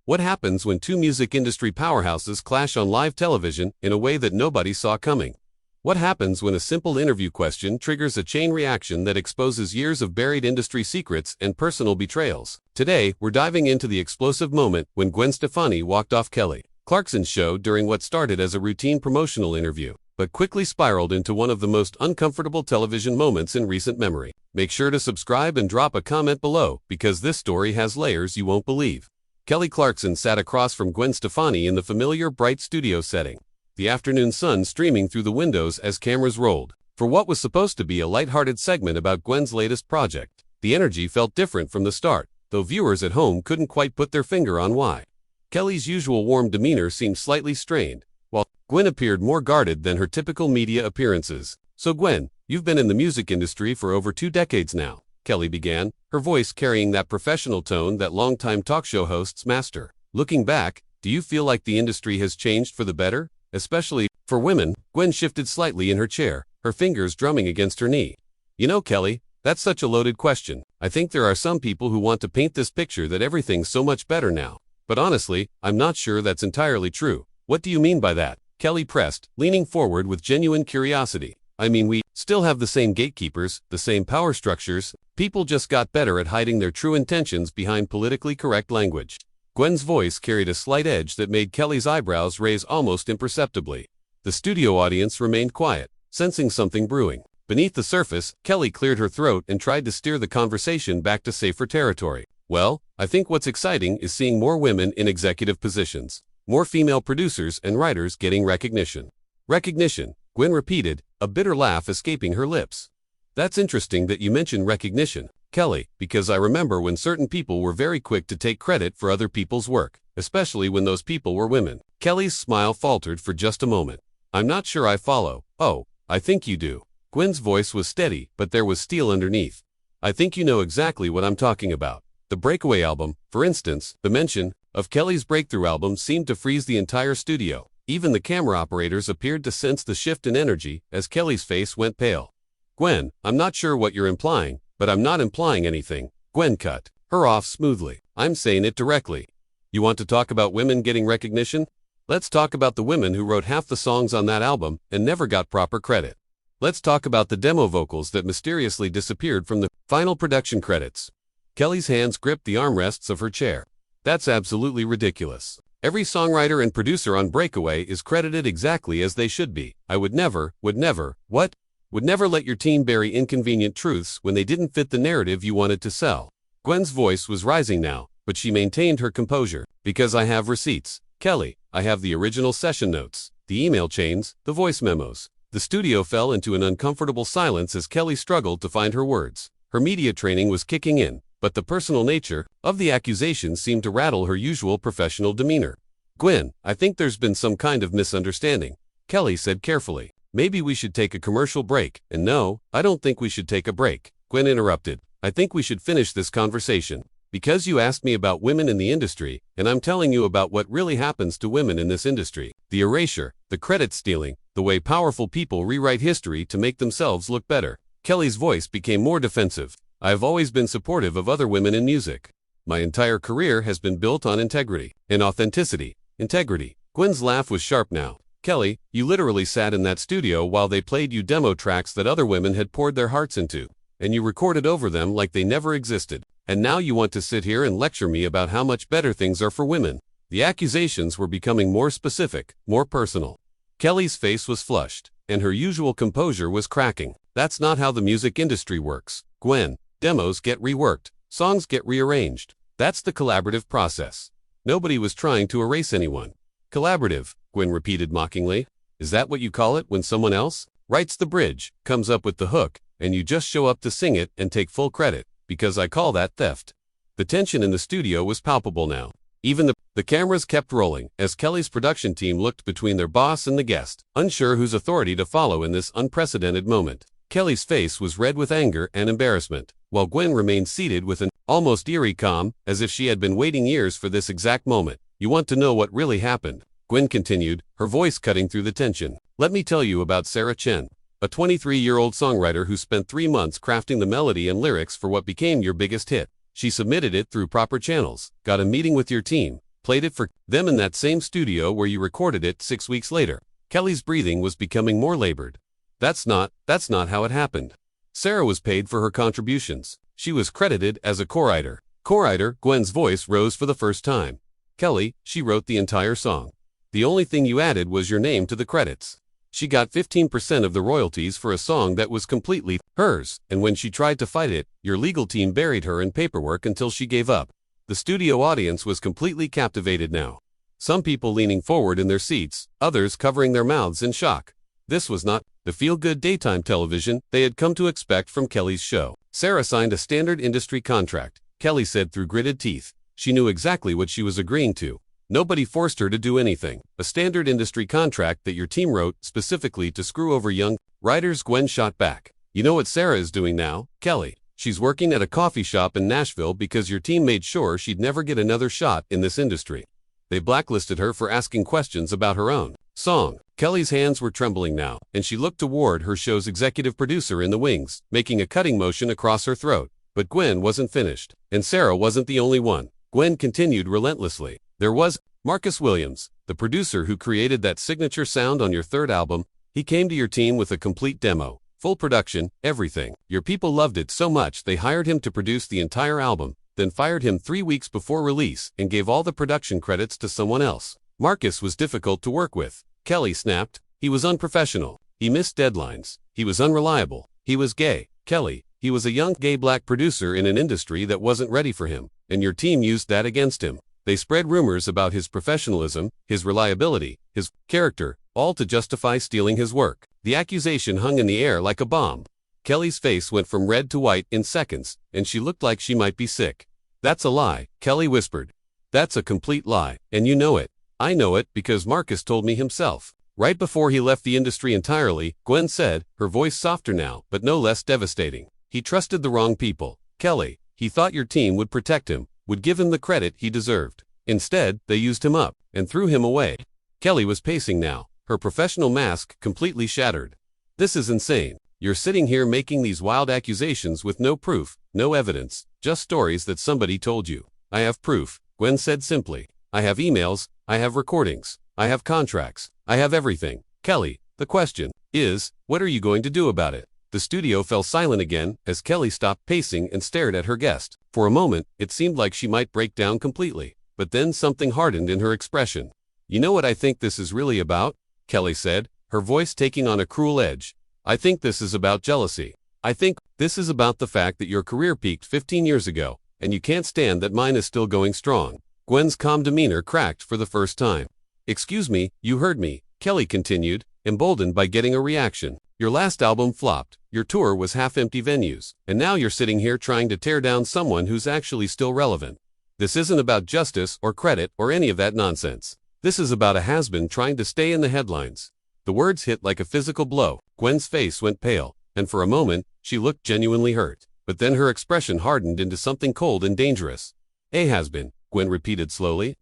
What happens when two music industry powerhouses clash on live television in a way that nobody saw coming? What happens when a simple interview question triggers a chain reaction that exposes years of buried industry secrets and personal betrayals? Today, we're diving into the explosive moment when Gwen Stefani walked off Kelly Clarkson's show during what started as a routine promotional interview, but quickly spiraled into one of the most uncomfortable television moments in recent memory. Make sure to subscribe and drop a comment below, because this story has layers you won't believe. Kelly Clarkson sat across from Gwen Stefani in the familiar bright studio setting, the afternoon sun streaming through the windows as cameras rolled. For what was supposed to be a lighthearted segment about Gwen's latest project, the energy felt different from the start, though viewers at home couldn't quite put their finger on why. Kelly's usual warm demeanor seemed slightly strained, while Gwen appeared more guarded than her typical media appearances. "So Gwen, you've been in the music industry for over 2 decades now," Kelly began, her voice carrying that professional tone that longtime talk show hosts master. "Looking back, do you feel like the industry has changed for the better? Especially for women?" Gwen shifted slightly in her chair, her fingers drumming against her knee. "You know, Kelly, that's such a loaded question. I think there are some people who want to paint this picture that everything's so much better now. But honestly, I'm not sure that's entirely true." "What do you mean by that?" Kelly pressed, leaning forward with genuine curiosity. "I mean, we still have the same gatekeepers, the same power structures. People just got better at hiding their true intentions behind politically correct language." Gwen's voice carried a slight edge that made Kelly's eyebrows raise almost imperceptibly. The studio audience remained quiet, sensing something brewing. Beneath the surface, Kelly cleared her throat and tried to steer the conversation back to safer territory. "Well, I think what's exciting is seeing more women in executive positions, more female producers and writers getting recognition." "Recognition," Gwen repeated, a bitter laugh escaping her lips. "That's interesting that you mention recognition, Kelly, because I remember when certain people were very quick to take credit for other people's work, especially when those people were women." Kelly's smile faltered for just a moment. "I'm not sure I follow." "Oh, I think you do." Gwen's voice was steady, but there was steel underneath. "I think you know exactly what I'm talking about. The Breakaway album, for instance." The mention of Kelly's breakthrough album seemed to freeze the entire studio. Even the camera operators appeared to sense the shift in energy as Kelly's face went pale. "Gwen, I'm not sure what you're implying, but I'm not implying anything." Gwen cut her off smoothly. "I'm saying it directly. You want to talk about women getting recognition? Let's talk about the women who wrote half the songs on that album and never got proper credit. Let's talk about the demo vocals that mysteriously disappeared from the final production credits." Kelly's hands gripped the armrests of her chair. "That's absolutely ridiculous. Every songwriter and producer on Breakaway is credited exactly as they should be. I would never, what? Would never let your team bury inconvenient truths when they didn't fit the narrative you wanted to sell." Gwen's voice was rising now, but she maintained her composure. "Because I have receipts, Kelly. I have the original session notes, the email chains, the voice memos." The studio fell into an uncomfortable silence as Kelly struggled to find her words. Her media training was kicking in, but the personal nature of the accusations seemed to rattle her usual professional demeanor. "Gwen, I think there's been some kind of misunderstanding," Kelly said carefully. "Maybe we should take a commercial break." "And no, I don't think we should take a break," Gwen interrupted. "I think we should finish this conversation. Because you asked me about women in the industry, and I'm telling you about what really happens to women in this industry. The erasure, the credit stealing, the way powerful people rewrite history to make themselves look better." Kelly's voice became more defensive. "I've always been supportive of other women in music. My entire career has been built on integrity and authenticity." Integrity. Gwen's laugh was sharp now. "Kelly, you literally sat in that studio while they played you demo tracks that other women had poured their hearts into, and you recorded over them like they never existed. And now you want to sit here and lecture me about how much better things are for women." The accusations were becoming more specific, more personal. Kelly's face was flushed, and her usual composure was cracking. "That's not how the music industry works, Gwen. Demos get reworked, songs get rearranged. That's the collaborative process. Nobody was trying to erase anyone." "Collaborative," Gwen repeated mockingly. "Is that what you call it when someone else writes the bridge, comes up with the hook, and you just show up to sing it and take full credit? Because I call that theft." The tension in the studio was palpable now. Even the cameras kept rolling as Kelly's production team looked between their boss and the guest, unsure whose authority to follow in this unprecedented moment. Kelly's face was red with anger and embarrassment, while Gwen remained seated with an almost eerie calm, as if she had been waiting years for this exact moment. "You want to know what really happened?" Gwen continued, her voice cutting through the tension. "Let me tell you about Sarah Chen, a 23-year-old songwriter who spent 3 months crafting the melody and lyrics for what became your biggest hit. She submitted it through proper channels, got a meeting with your team, played it for them in that same studio where you recorded it 6 weeks later. Kelly's breathing was becoming more labored. That's not how it happened. Sarah was paid for her contributions. She was credited as a co-writer. Co-writer, Gwen's voice rose for the first time. Kelly, she wrote the entire song. The only thing you added was your name to the credits. She got 15% of the royalties for a song that was completely hers, and when she tried to fight it, your legal team buried her in paperwork until she gave up. The studio audience was completely captivated now. Some people leaning forward in their seats, others covering their mouths in shock. This was not the feel-good daytime television they had come to expect from Kelly's show. Sarah signed a standard industry contract, Kelly said through gritted teeth. She knew exactly what she was agreeing to. Nobody forced her to do anything. A standard industry contract that your team wrote specifically to screw over young writers. Gwen shot back. You know what Sarah is doing now, Kelly? She's working at a coffee shop in Nashville because your team made sure she'd never get another shot in this industry. They blacklisted her for asking questions about her own song. Kelly's hands were trembling now, and she looked toward her show's executive producer in the wings, making a cutting motion across her throat. But Gwen wasn't finished, and Sarah wasn't the only one. Gwen continued relentlessly. There was Marcus Williams, the producer who created that signature sound on your third album. He came to your team with a complete demo, full production, everything. Your people loved it so much they hired him to produce the entire album, then fired him 3 weeks before release and gave all the production credits to someone else. Marcus was difficult to work with. Kelly snapped. He was unprofessional. He missed deadlines. He was unreliable. He was gay. Kelly, he was a young gay black producer in an industry that wasn't ready for him, and your team used that against him. They spread rumors about his professionalism, his reliability, his character, all to justify stealing his work. The accusation hung in the air like a bomb. Kelly's face went from red to white in seconds, and she looked like she might be sick. That's a lie, Kelly whispered. That's a complete lie, and you know it. I know it because Marcus told me himself. Right before he left the industry entirely, Gwen said, her voice softer now, but no less devastating. He trusted the wrong people. Kelly, he thought your team would protect him, would give him the credit he deserved. Instead, they used him up and threw him away. Kelly was pacing now, her professional mask completely shattered. This is insane. You're sitting here making these wild accusations with no proof, no evidence, just stories that somebody told you. I have proof, Gwen said simply. I have emails, I have recordings, I have contracts, I have everything. Kelly, the question is, what are you going to do about it? The studio fell silent again as Kelly stopped pacing and stared at her guest. For a moment, it seemed like she might break down completely, but then something hardened in her expression. You know what I think this is really about? Kelly said, her voice taking on a cruel edge. I think this is about jealousy. I think this is about the fact that your career peaked 15 years ago, and you can't stand that mine is still going strong. Gwen's calm demeanor cracked for the first time. Excuse me, you heard me, Kelly continued, emboldened by getting a reaction. Your last album flopped, your tour was half-empty venues, and now you're sitting here trying to tear down someone who's actually still relevant. This isn't about justice or credit or any of that nonsense. This is about a has-been trying to stay in the headlines. The words hit like a physical blow. Gwen's face went pale, and for a moment, she looked genuinely hurt. But then her expression hardened into something cold and dangerous. A has-been, Gwen repeated slowly.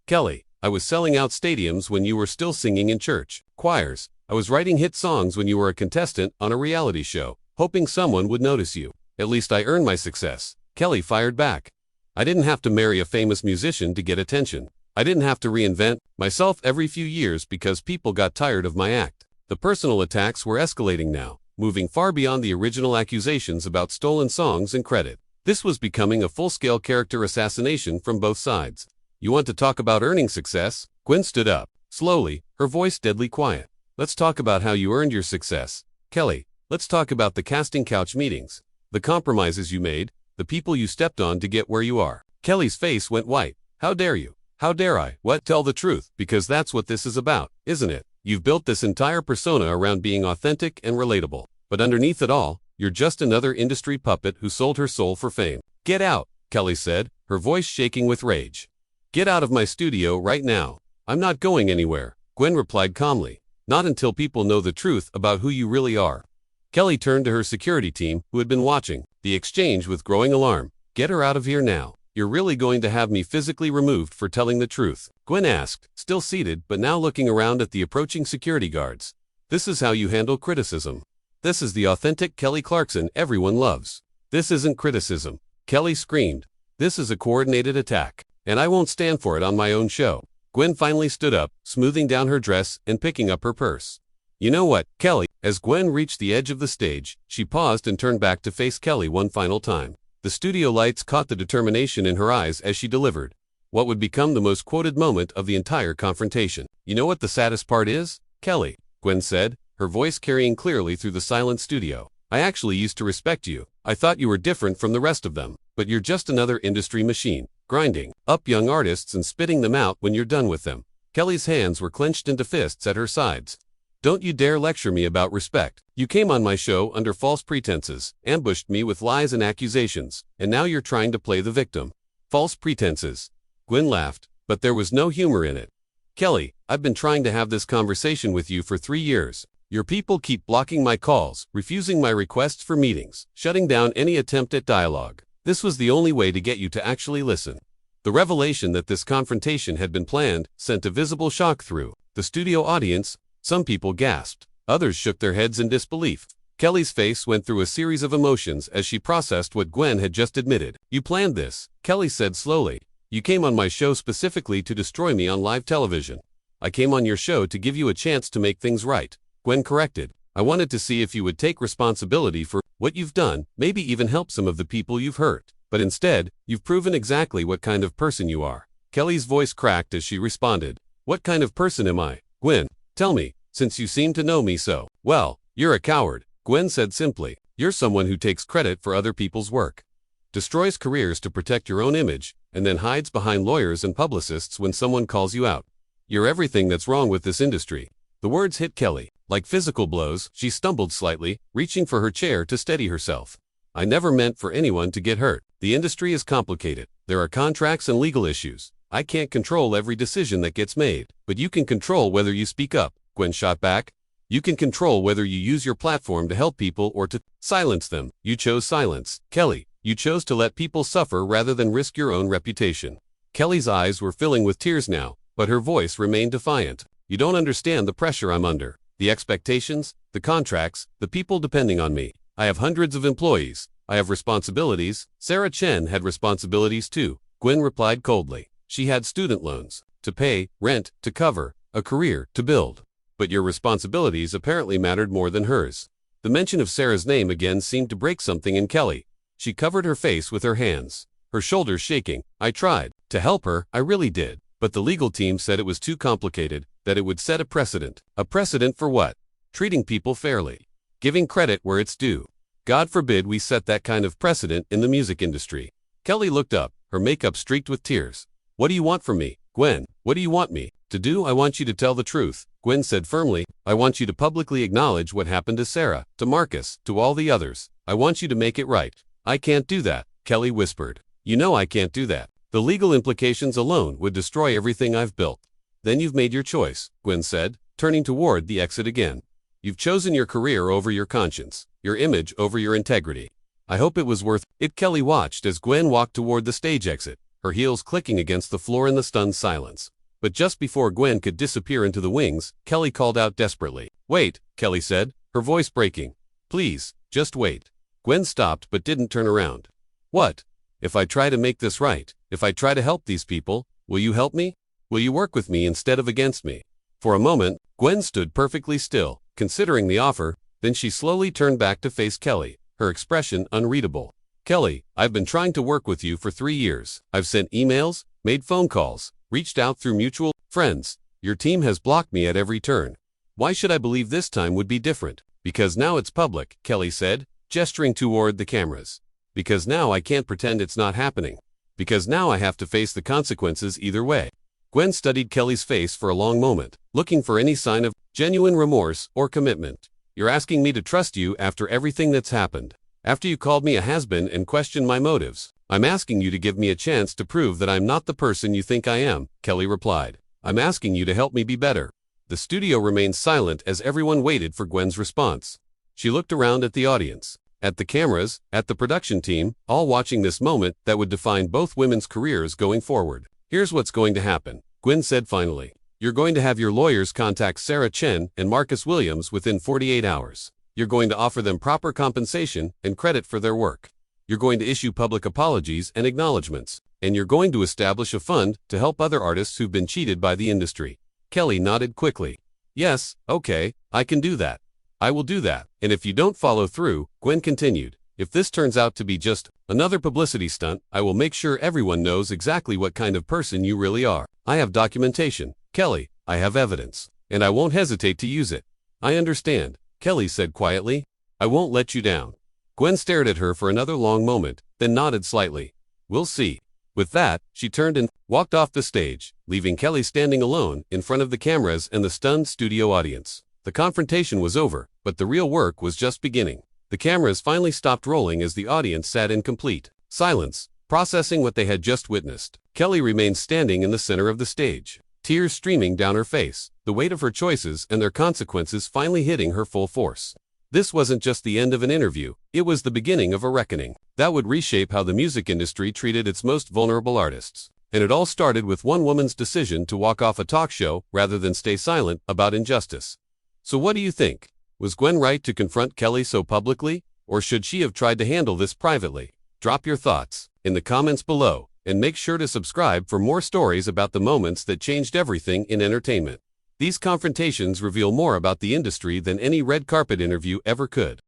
Kelly, I was selling out stadiums when you were still singing in church choirs. I was writing hit songs when you were a contestant on a reality show, hoping someone would notice you. At least I earned my success. Kelly fired back. I didn't have to marry a famous musician to get attention. I didn't have to reinvent myself every few years because people got tired of my act. The personal attacks were escalating now, moving far beyond the original accusations about stolen songs and credit. This was becoming a full-scale character assassination from both sides. You want to talk about earning success? Gwen stood up, slowly, her voice deadly quiet. Let's talk about how you earned your success. Kelly, let's talk about the casting couch meetings, the compromises you made, the people you stepped on to get where you are. Kelly's face went white. How dare you? How dare I? What? Tell the truth, because that's what this is about, isn't it? You've built this entire persona around being authentic and relatable. But underneath it all, you're just another industry puppet who sold her soul for fame. Get out, Kelly said, her voice shaking with rage. Get out of my studio right now. I'm not going anywhere, Gwen replied calmly. Not until people know the truth about who you really are. Kelly turned to her security team, who had been watching the exchange with growing alarm. Get her out of here now. You're really going to have me physically removed for telling the truth? Gwen asked, still seated but now looking around at the approaching security guards. This is how you handle criticism. This is the authentic Kelly Clarkson everyone loves. This isn't criticism, Kelly screamed. This is a coordinated attack. and I won't stand for it on my own show. Gwen finally stood up, smoothing down her dress and picking up her purse. You know what, Kelly? As Gwen reached the edge of the stage, she paused and turned back to face Kelly one final time. The studio lights caught the determination in her eyes as she delivered what would become the most quoted moment of the entire confrontation. You know what the saddest part is, Kelly? Gwen said, her voice carrying clearly through the silent studio. I actually used to respect you. I thought you were different from the rest of them, but you're just another industry machine, grinding up young artists and spitting them out when you're done with them. Kelly's hands were clenched into fists at her sides. Don't you dare lecture me about respect. You came on my show under false pretenses, ambushed me with lies and accusations, and now you're trying to play the victim. False pretenses. Gwen laughed, but there was no humor in it. Kelly, I've been trying to have this conversation with you for 3 years. Your people keep blocking my calls, refusing my requests for meetings, shutting down any attempt at dialogue. This was the only way to get you to actually listen. The revelation that this confrontation had been planned sent a visible shock through the studio audience. Some people gasped, others shook their heads in disbelief. Kelly's face went through a series of emotions as she processed what Gwen had just admitted. You planned this, Kelly said slowly. You came on my show specifically to destroy me on live television. I came on your show to give you a chance to make things right, Gwen corrected. I wanted to see if you would take responsibility for what you've done, maybe even help some of the people you've hurt. But instead, you've proven exactly what kind of person you are. Kelly's voice cracked as she responded. What kind of person am I? Gwen, tell me, since you seem to know me so well. You're a coward, Gwen said simply. You're someone who takes credit for other people's work, destroys careers to protect your own image, and then hides behind lawyers and publicists when someone calls you out. You're everything that's wrong with this industry. The words hit Kelly like physical blows. She stumbled slightly, reaching for her chair to steady herself. I never meant for anyone to get hurt. The industry is complicated. There are contracts and legal issues. I can't control every decision that gets made, but you can control whether you speak up, Gwen shot back. You can control whether you use your platform to help people or to silence them. You chose silence, Kelly. You chose to let people suffer rather than risk your own reputation. Kelly's eyes were filling with tears now, but her voice remained defiant. You don't understand the pressure I'm under, the expectations, the contracts, the people depending on me. I have hundreds of employees. I have responsibilities. Sarah Chen had responsibilities too, Gwen replied coldly. She had student loans to pay, rent to cover, a career to build. But your responsibilities apparently mattered more than hers. The mention of Sarah's name again seemed to break something in Kelly. She covered her face with her hands, her shoulders shaking. I tried to help her, I really did. But the legal team said it was too complicated, that it would set a precedent. A precedent for what? Treating people fairly. Giving credit where it's due. God forbid we set that kind of precedent in the music industry. Kelly looked up, her makeup streaked with tears. What do you want from me, Gwen? What do you want me to do? I want you to tell the truth, Gwen said firmly. I want you to publicly acknowledge what happened to Sarah, to Marcus, to all the others. I want you to make it right. I can't do that, Kelly whispered. You know I can't do that. The legal implications alone would destroy everything I've built. Then you've made your choice, Gwen said, turning toward the exit again. You've chosen your career over your conscience, your image over your integrity. I hope it was worth it. Kelly watched as Gwen walked toward the stage exit, her heels clicking against the floor in the stunned silence. But just before Gwen could disappear into the wings, Kelly called out desperately. Wait, Kelly said, her voice breaking. Please, just wait. Gwen stopped but didn't turn around. What? If I try to make this right, if I try to help these people, will you help me? Will you work with me instead of against me? For a moment, Gwen stood perfectly still, considering the offer, then she slowly turned back to face Kelly, her expression unreadable. Kelly, I've been trying to work with you for 3 years. I've sent emails, made phone calls, reached out through mutual friends. Your team has blocked me at every turn. Why should I believe this time would be different? Because now it's public, Kelly said, gesturing toward the cameras. Because now I can't pretend it's not happening. Because now I have to face the consequences either way. Gwen studied Kelly's face for a long moment, looking for any sign of genuine remorse or commitment. You're asking me to trust you after everything that's happened. After you called me a has-been and questioned my motives. I'm asking you to give me a chance to prove that I'm not the person you think I am, Kelly replied. I'm asking you to help me be better. The studio remained silent as everyone waited for Gwen's response. She looked around at the audience, at the cameras, at the production team, all watching this moment that would define both women's careers going forward. Here's what's going to happen, Gwen said finally. You're going to have your lawyers contact Sarah Chen and Marcus Williams within 48 hours. You're going to offer them proper compensation and credit for their work. You're going to issue public apologies and acknowledgments. And you're going to establish a fund to help other artists who've been cheated by the industry. Kelly nodded quickly. Yes, okay, I can do that. I will do that. And if you don't follow through, Gwen continued, if this turns out to be just another publicity stunt, I will make sure everyone knows exactly what kind of person you really are. I have documentation, Kelly, I have evidence, and I won't hesitate to use it. I understand, Kelly said quietly. I won't let you down. Gwen stared at her for another long moment, then nodded slightly. We'll see. With that, she turned and walked off the stage, leaving Kelly standing alone in front of the cameras and the stunned studio audience. The confrontation was over, but the real work was just beginning. The cameras finally stopped rolling as the audience sat in complete silence, processing what they had just witnessed. Kelly remained standing in the center of the stage, tears streaming down her face, the weight of her choices and their consequences finally hitting her full force. This wasn't just the end of an interview, it was the beginning of a reckoning that would reshape how the music industry treated its most vulnerable artists. And it all started with one woman's decision to walk off a talk show rather than stay silent about injustice. So what do you think? Was Gwen right to confront Kelly so publicly, or should she have tried to handle this privately? Drop your thoughts in the comments below, and make sure to subscribe for more stories about the moments that changed everything in entertainment. These confrontations reveal more about the industry than any red carpet interview ever could.